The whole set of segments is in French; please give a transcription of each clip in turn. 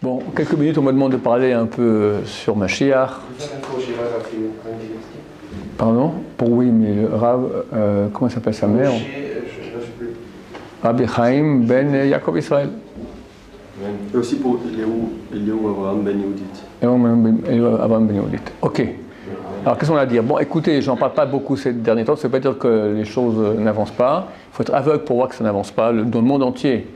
Bon, quelques minutes, on me demande de parler un peu sur Mashiach. Pardon? Pour oui, mais le Rav, comment s'appelle sa mère? Rabbi Chaim ben Yaakov Israël. Et aussi pour Eliyahu Avraham ben Yehudit. Eliyahu Avraham ben Yehudit. Ok. Alors qu'est-ce qu'on a à dire? Bon, écoutez, j'en parle pas beaucoup ces derniers temps, ça ne veut pas dire que les choses n'avancent pas. Il faut être aveugle pour voir que ça n'avance pas. Dans le monde entier,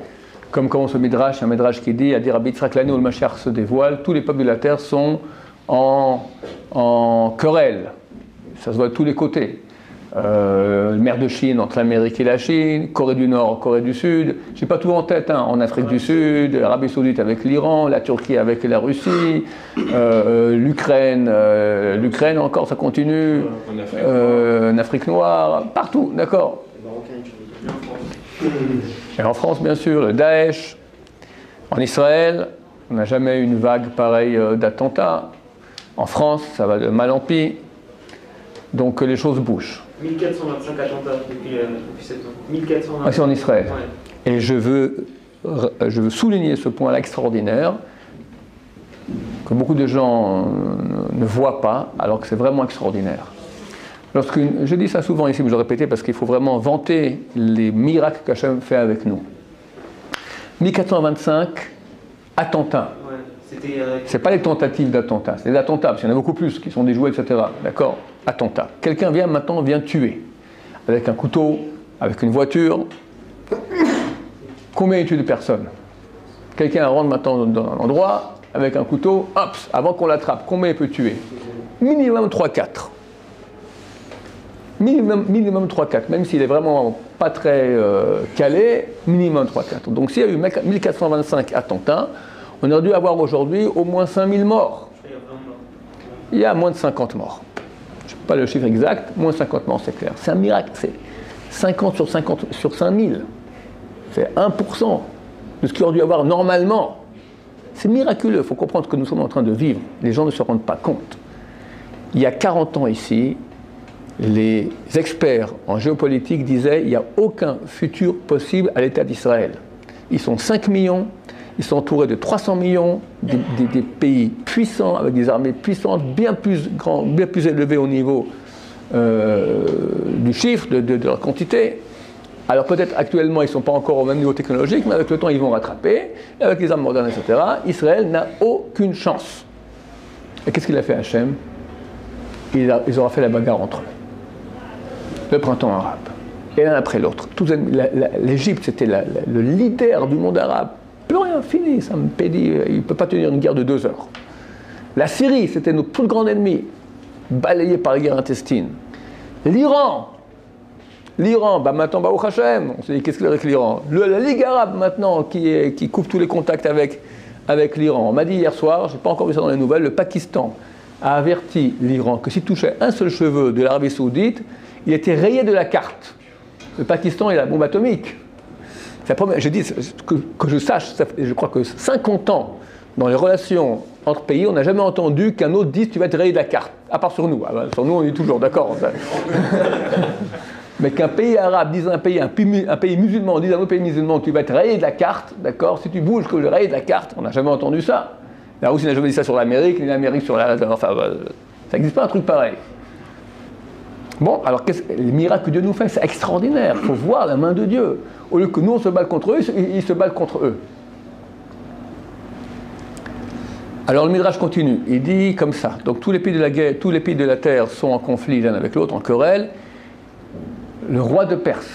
comme commence le Midrash, il y a un Midrash qui dit, à dire Rabbi Yitzhak l'année où le Mashiach se dévoile, tous les peuples de la terre sont en querelle. Ça se voit de tous les côtés. Mer de Chine entre l'Amérique et la Chine, Corée du Nord, Corée du Sud, je n'ai pas tout en tête, hein, en Afrique du Sud, l'Arabie Saoudite avec l'Iran, la Turquie avec la Russie, l'Ukraine encore, ça continue, en Afrique noire, partout, d'accord. Et en France, bien sûr, le Daesh, en Israël, on n'a jamais eu une vague pareille d'attentats. En France, ça va de mal en pis. Donc les choses bougent. 1425 attentats depuis 7 ans. 1425. Ah, c'est en Israël. Ouais. Et je veux souligner ce point-là extraordinaire, que beaucoup de gens ne voient pas, alors que c'est vraiment extraordinaire. Je dis ça souvent ici, mais je le répète parce qu'il faut vraiment vanter les miracles qu'Hachem fait avec nous. 1425 attentats. Ouais, c'est pas les tentatives d'attentats, c'est les attentats, parce qu'il y en a beaucoup plus qui sont déjoués, etc. D'accord? Attentats. Quelqu'un vient tuer. Avec un couteau, avec une voiture. Combien il tue de personnes? Quelqu'un rentre maintenant dans un endroit, avec un couteau, hop, avant qu'on l'attrape, combien il peut tuer? Minimum 3-4. Minimum 3-4, même s'il est vraiment pas très calé, minimum 3-4. Donc s'il y a eu 1425 attentats, on aurait dû avoir aujourd'hui au moins 5000 morts. Il y a moins de 50 morts. Je ne sais pas le chiffre exact, moins de 50 morts, c'est clair. C'est un miracle, c'est 50 sur 5000. C'est 1% de ce qu'il aurait dû avoir normalement. C'est miraculeux, il faut comprendre ce que nous sommes en train de vivre. Les gens ne se rendent pas compte. Il y a 40 ans ici, les experts en géopolitique disaient qu'il n'y a aucun futur possible à l'État d'Israël. Ils sont 5 millions, ils sont entourés de 300 millions, des pays puissants, avec des armées puissantes, bien plus élevées au niveau du chiffre, de leur quantité. Alors peut-être actuellement ils ne sont pas encore au même niveau technologique, mais avec le temps ils vont rattraper, et avec les armes modernes, etc. Israël n'a aucune chance. Et qu'est-ce qu'il a fait Hachem? Ils auront fait la bagarre entre eux. Le printemps arabe, et l'un après l'autre. L'Égypte, c'était le leader du monde arabe. Plus rien, fini, ça me pédit, il ne peut pas tenir une guerre de 2 heures. La Syrie, c'était notre plus grand ennemi, balayé par la guerre intestine. L'Iran, maintenant, Baruch Hashem, on s'est dit, qu'est-ce qu'il y a avec l'Iran? La Ligue arabe, maintenant, qui coupe tous les contacts avec l'Iran. On m'a dit hier soir, je n'ai pas encore vu ça dans les nouvelles, le Pakistan a averti l'Iran que s'il touchait un seul cheveu de l'Arabie Saoudite, il était rayé de la carte. Le Pakistan est la bombe atomique. Je dis que je sache, je crois que 50 ans dans les relations entre pays, on n'a jamais entendu qu'un autre dise tu vas être rayé de la carte, à part sur nous. Alors, sur nous, on est toujours d'accord. Mais qu'un pays arabe dise à un pays musulman dise à un autre pays musulman tu vas être rayé de la carte, d'accord? Si tu bouges, que je raye de la carte, on n'a jamais entendu ça. La Russie n'a jamais dit ça sur l'Amérique, ni l'Amérique sur la. Enfin, ça n'existe pas un truc pareil. Bon, alors les miracles que Dieu nous fait, c'est extraordinaire. Il faut voir la main de Dieu. Au lieu que nous on se balle contre eux, ils se battent contre eux. Alors le Midrash continue. Il dit comme ça. Donc tous les pays de la guerre, tous les pays de la terre sont en conflit l'un avec l'autre, en querelle. Le roi de Perse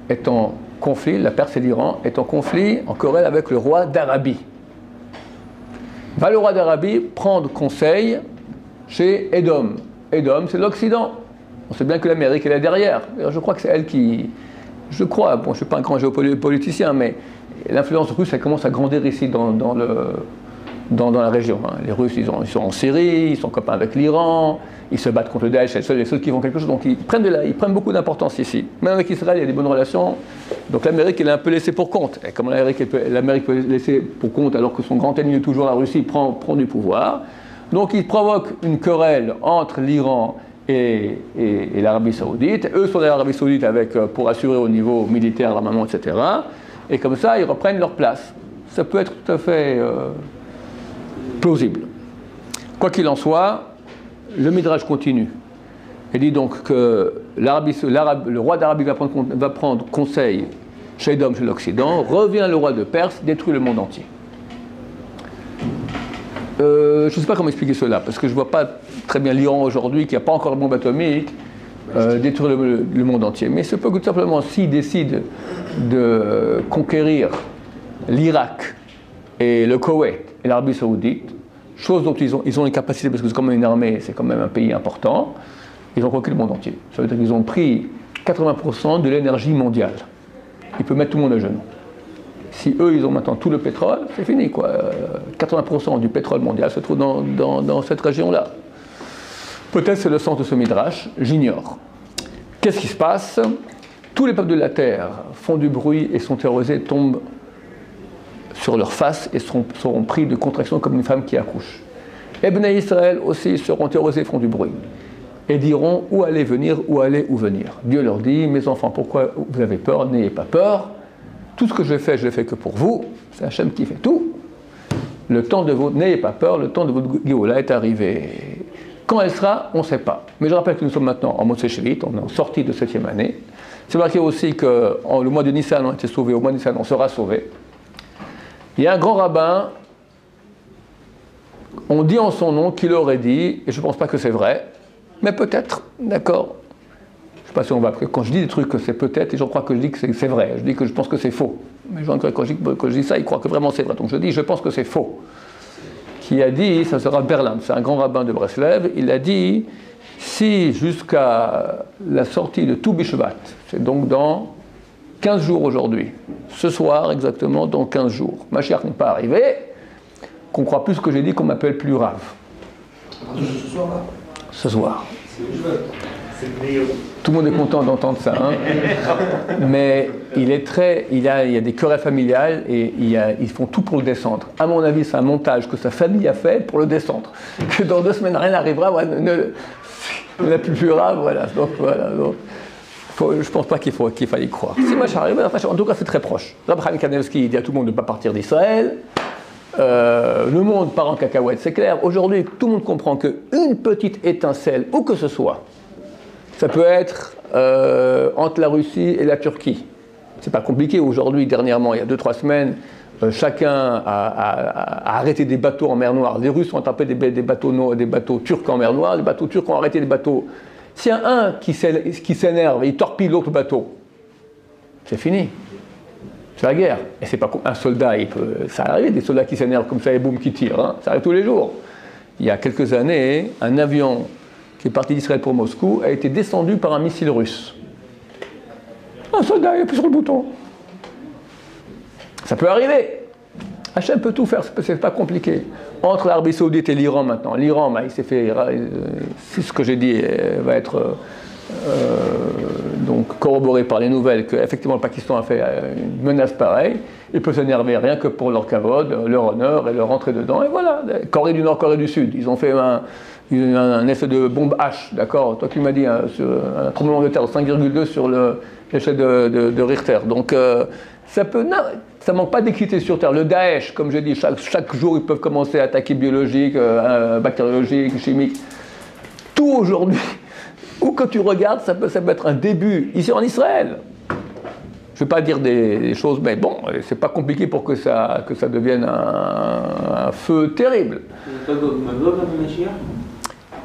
est en conflit, la Perse et l'Iran est en conflit, en querelle avec le roi d'Arabie. Va le roi d'Arabie prendre conseil chez Édom. Édom, c'est l'Occident. On sait bien que l'Amérique est là derrière. Je crois que c'est elle qui... Je crois, bon, je ne suis pas un grand géopoliticien, mais l'influence russe, elle commence à grandir ici dans la région. Hein. Les Russes, ils sont en Syrie, ils sont copains avec l'Iran, ils se battent contre le Daesh, c'est les seuls qui font quelque chose. Donc ils prennent beaucoup d'importance ici. Même avec Israël, il y a des bonnes relations. Donc l'Amérique, elle est un peu laissée pour compte. Et comme l'Amérique peut laisser pour compte alors que son grand ennemi, toujours la Russie, prend du pouvoir. Donc il provoque une querelle entre l'Iran et l'Arabie Saoudite. Eux sont dans l'Arabie Saoudite pour assurer au niveau militaire, l'armement, etc. Et comme ça, ils reprennent leur place. Ça peut être tout à fait plausible. Quoi qu'il en soit, le Midrash continue. Il dit donc que le roi d'Arabie va prendre conseil chez l'homme, chez l'Occident, revient le roi de Perse, détruit le monde entier. Je ne sais pas comment expliquer cela, parce que je ne vois pas très bien l'Iran aujourd'hui, qui n'a pas encore de bombe atomique, détruire le monde entier. Mais ce peut que tout simplement, s'il décide de conquérir l'Irak et le Koweït et l'Arabie Saoudite, chose dont ils ont les capacités, parce que c'est quand même une armée, c'est quand même un pays important, ils ont conquis le monde entier. Ça veut dire qu'ils ont pris 80% de l'énergie mondiale. Ils peuvent mettre tout le monde à genoux. Si eux, ils ont maintenant tout le pétrole, c'est fini, quoi. 80% du pétrole mondial se trouve dans cette région-là. Peut-être c'est le sens de ce midrash, j'ignore. Qu'est-ce qui se passe? Tous les peuples de la terre font du bruit et sont terrorisés, tombent sur leur face et seront pris de contraction comme une femme qui accouche. Et Bnei Israël aussi seront terrorisés, font du bruit. Et diront où aller venir, où aller, où venir. Dieu leur dit, mes enfants, pourquoi vous avez peur? N'ayez pas peur. Tout ce que je fais que pour vous. C'est Hachem qui fait tout. Le temps de votre, n'ayez pas peur, le temps de votre Géoula est arrivé. Quand elle sera, on ne sait pas. Mais je rappelle que nous sommes maintenant en Motzei Shevit, on est en sortie de 7e année. C'est marqué aussi que le mois de Nissan on a été sauvés, au mois de Nissan on sera sauvés. Il y a un grand rabbin, on dit en son nom qu'il aurait dit, et je ne pense pas que c'est vrai, mais peut-être, d'accord. Je ne sais pas si on va. Quand je dis des trucs que c'est peut-être, et j'en crois que je dis que c'est vrai, je dis que je pense que c'est faux. Mais quand je dis ça, il croit que vraiment c'est vrai. Donc je dis, je pense que c'est faux. Qui a dit, ça sera Berlin, c'est un grand rabbin de Breslev, il a dit, si jusqu'à la sortie de Tou Bishvat, c'est donc dans 15 jours aujourd'hui, ce soir exactement, dans 15 jours, Mashiach n'est pas arrivé, qu'on croit plus ce que j'ai dit, qu'on m'appelle plus Rav. Ce soir-là. Ce soir. Tout le monde est content d'entendre ça, hein. Mais il y a des querelles familiales et ils font tout pour le descendre. À mon avis, c'est un montage que sa famille a fait pour le descendre. Que dans 2 semaines, rien n'arrivera, ne l'a plus Rav, voilà. Donc, voilà. Donc, je ne pense pas qu'il faille y croire. Si moi j'arrive, en tout cas, c'est très proche. Rabbi Chaim Kanevski dit à tout le monde de ne pas partir d'Israël. Le monde part en cacahuète, c'est clair. Aujourd'hui, tout le monde comprend qu'une petite étincelle, où que ce soit, ça peut être entre la Russie et la Turquie. C'est pas compliqué. Aujourd'hui, dernièrement, il y a 2-3 semaines, chacun a arrêté des bateaux en mer Noire. Les Russes ont tapé des bateaux turcs en mer Noire. Les bateaux turcs ont arrêté des bateaux. S'il y a un qui s'énerve et il torpille l'autre bateau, c'est fini. C'est la guerre. Et c'est pas un soldat, ça arrive, des soldats qui s'énervent comme ça et boum, qui tirent. Hein. Ça arrive tous les jours. Il y a quelques années, un avion qui est parti d'Israël pour Moscou a été descendu par un missile russe. Un soldat, il appuie sur le bouton. Ça peut arriver. Hachem peut tout faire, c'est pas compliqué. Entre l'Arabie Saoudite et l'Iran maintenant. L'Iran, il s'est fait. C'est ce que j'ai dit, va être. Donc corroboré par les nouvelles qu'effectivement le Pakistan a fait une menace pareille, ils peuvent s'énerver rien que pour leur kavod, leur honneur et leur entrée dedans, et voilà. Corée du Nord, Corée du Sud, ils ont fait un effet de bombe H, d'accord. Toi tu m'as dit un tremblement de terre de 5,2 sur l'échelle de Richter, donc ça manque pas d'équité sur Terre. Le Daesh, comme je dis, chaque jour ils peuvent commencer à attaquer biologique, bactériologique, chimique, tout aujourd'hui. Ou quand tu regardes, ça peut être un début, ici en Israël. Je ne vais pas dire des choses, mais bon, c'est pas compliqué pour que ça devienne un feu terrible.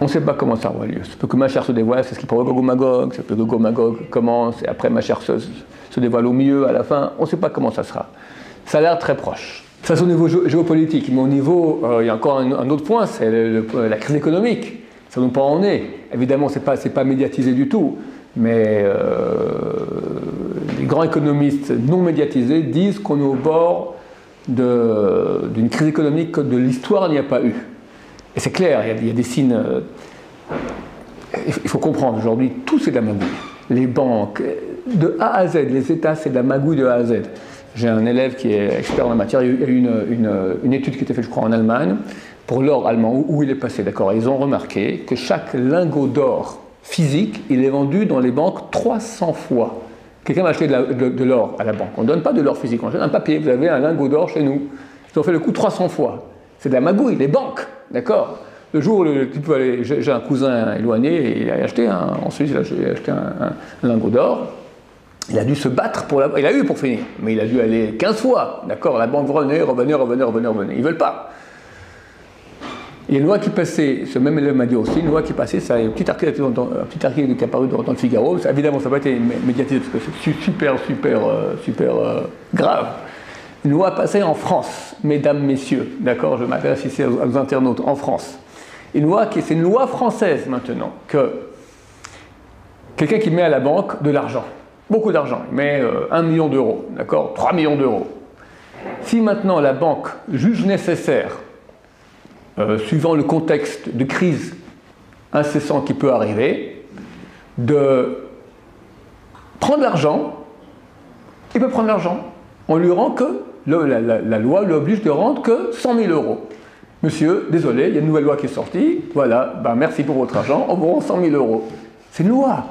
On ne sait pas comment ça aura lieu. C'est peut que Mashiach se dévoile, c'est ce qui provoque Gog et Magog, c'est peut que Gog et Magog commence, et après Mashiach se dévoile au milieu, à la fin. On ne sait pas comment ça sera. Ça a l'air très proche. Ça, c'est au niveau géopolitique, mais au niveau, il y a encore un autre point, c'est la crise économique. Ça ne nous pas en est. Évidemment, ce n'est pas médiatisé du tout, mais les grands économistes non médiatisés disent qu'on est au bord d'une crise économique que de l'histoire n'y a pas eu. Et c'est clair, il y a des signes. Il faut comprendre, aujourd'hui, tout c'est de la magouille. Les banques, de A à Z, les États, c'est de la magouille de A à Z. J'ai un élève qui est expert en la matière, il y a eu une étude qui a été faite, je crois, en Allemagne, pour l'or allemand, où il est passé, d'accord. Ils ont remarqué que chaque lingot d'or physique, il est vendu dans les banques 300 fois. Quelqu'un va acheter de l'or à la banque. On ne donne pas de l'or physique, on donne un papier. Vous avez un lingot d'or chez nous. Ils ont fait le coup 300 fois. c'est de la magouille, les banques, d'accord? Le jour où tu peux aller, j'ai un cousin éloigné, et il a acheté en Suisse, il a acheté un lingot d'or. Il a dû se battre pour il a eu pour finir, mais il a dû aller 15 fois, d'accord? La banque revenait. Ils veulent pas. Il y a une loi qui passait, ce même élève m'a dit aussi, une loi qui passait, ça, un petit article qui est apparu dans le Figaro, ça, évidemment ça n'a pas été médiatisé parce que c'est super grave. Une loi passée en France, mesdames, messieurs, d'accord, je m'adresse ici aux internautes, en France. C'est une loi française maintenant, que quelqu'un qui met à la banque de l'argent, beaucoup d'argent, il met 1 million d'euros, d'accord, 3 millions d'euros. Si maintenant la banque juge nécessaire, suivant le contexte de crise incessant qui peut arriver, de prendre l'argent, il peut prendre l'argent. On lui rend que, la loi l'oblige de rendre que 100 000 euros. Monsieur, désolé, il y a une nouvelle loi qui est sortie, voilà, ben merci pour votre argent, on vous rend 100 000 euros. C'est une loi.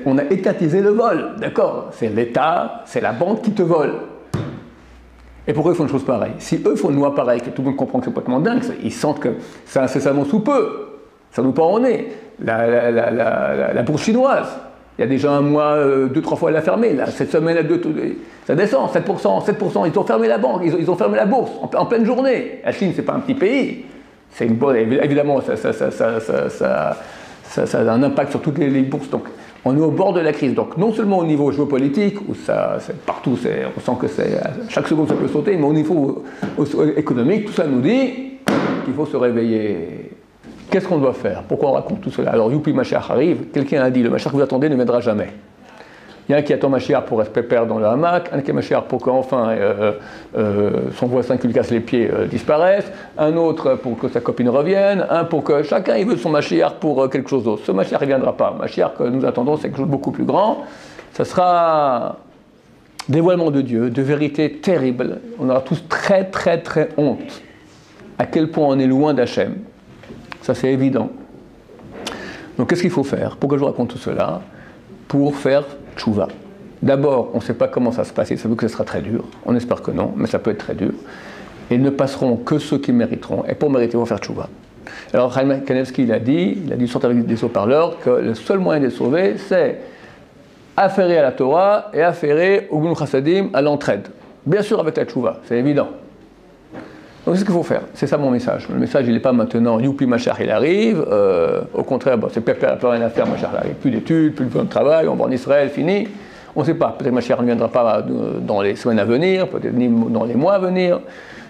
On a étatisé le vol, d'accord? C'est l'État, c'est la banque qui te vole. Et pourquoi ils font une chose pareille? Si eux font une loi pareille, que tout le monde comprend que c'est complètement dingue, ils sentent que c'est incessamment sous peu, ça nous pend au nez. La bourse chinoise, il y a déjà un mois, 2-3 fois elle a fermé, là, cette semaine, ça descend, 7%, ils ont fermé la banque, ils ont fermé la bourse, en pleine journée. La Chine, c'est pas un petit pays, c'est une bonne, évidemment, ça a un impact sur toutes les bourses. Donc, on est au bord de la crise. Donc, non seulement au niveau géopolitique, où c'est partout, on sent que chaque seconde ça peut sauter, mais au niveau économique, tout ça nous dit qu'il faut se réveiller. Qu'est-ce qu'on doit faire? Pourquoi on raconte tout cela? Alors, Youpi Mashiach arrive, quelqu'un a dit, le Mashiach que vous attendez ne viendra jamais. Il y a un qui attend Mashiach pour rester pépère dans le hamac, un qui est Mashiach pour qu'enfin son voisin qui lui casse les pieds disparaisse, un autre pour que sa copine revienne, un pour que chacun il veut son Mashiach pour quelque chose d'autre. Ce Mashiach ne viendra pas. Mashiach que nous attendons, c'est quelque chose de beaucoup plus grand. Ce sera dévoilement de Dieu, de vérité terrible. On aura tous très honte à quel point on est loin d'Hachem. Ça c'est évident. Donc qu'est-ce qu'il faut faire? Pourquoi je vous raconte tout cela? Pour faire tchouva. D'abord, on ne sait pas comment ça se passe, ça veut dire que ce sera très dur. On espère que non, mais ça peut être très dur. Et ne passeront que ceux qui mériteront. Et pour mériter, ils vont faire tchouva. Alors, Chaim Kanevski, il a dit sortir avec des haut-parleurs, que le seul moyen d'être sauvé, c'est affairer à la Torah et affairer au Gnu Chassadim, à l'entraide. Bien sûr, avec la tchouva, c'est évident. Donc, c'est ce qu'il faut faire. C'est ça mon message. Le message, il n'est pas maintenant, youpi, Mashiach, il arrive. Au contraire, c'est pépère, plus rien à faire, Mashiach, il arrive. Plus d'études, plus de travail, on va en Israël, fini. On ne sait pas. Peut-être que Mashiach ne viendra pas dans les semaines à venir, peut-être ni dans les mois à venir.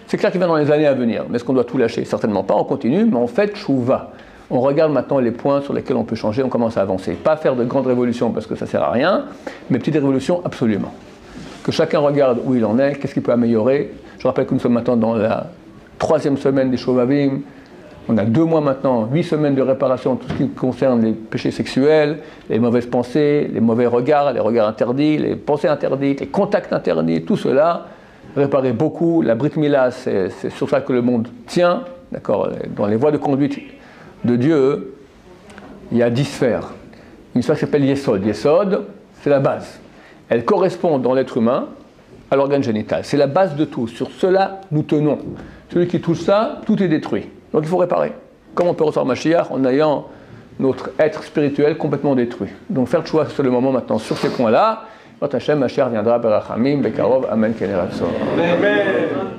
C'est clair qu'il vient dans les années à venir. Mais est-ce qu'on doit tout lâcher? Certainement pas. On continue, mais on fait tchouva. On regarde maintenant les points sur lesquels on peut changer, on commence à avancer. Pas faire de grandes révolutions parce que ça ne sert à rien, mais petites révolutions absolument. Que chacun regarde où il en est, qu'est-ce qu'il peut améliorer. Je rappelle que nous sommes maintenant dans la 3e semaine des Shovavim. On a 2 mois maintenant, 8 semaines de réparation de tout ce qui concerne les péchés sexuels, les mauvaises pensées, les mauvais regards, les regards interdits, les pensées interdites, les contacts interdits, tout cela, réparer beaucoup. La Brit Mila, c'est sur ça que le monde tient, d'accord. Dans les voies de conduite de Dieu, il y a 10 sphères. Une sphère qui s'appelle Yesod. Yesod, c'est la base. Elle correspond dans l'être humain à l'organe génital. C'est la base de tout. Sur cela, nous tenons. Celui qui touche ça, tout est détruit. Donc il faut réparer. Comment on peut recevoir Mashiach en ayant notre être spirituel complètement détruit? Donc faire le choix, c'est le moment maintenant sur ces points-là. Quand Hachem, Mashiach viendra, Berachamim, Bekarov, Amen, Keneratso. Amen.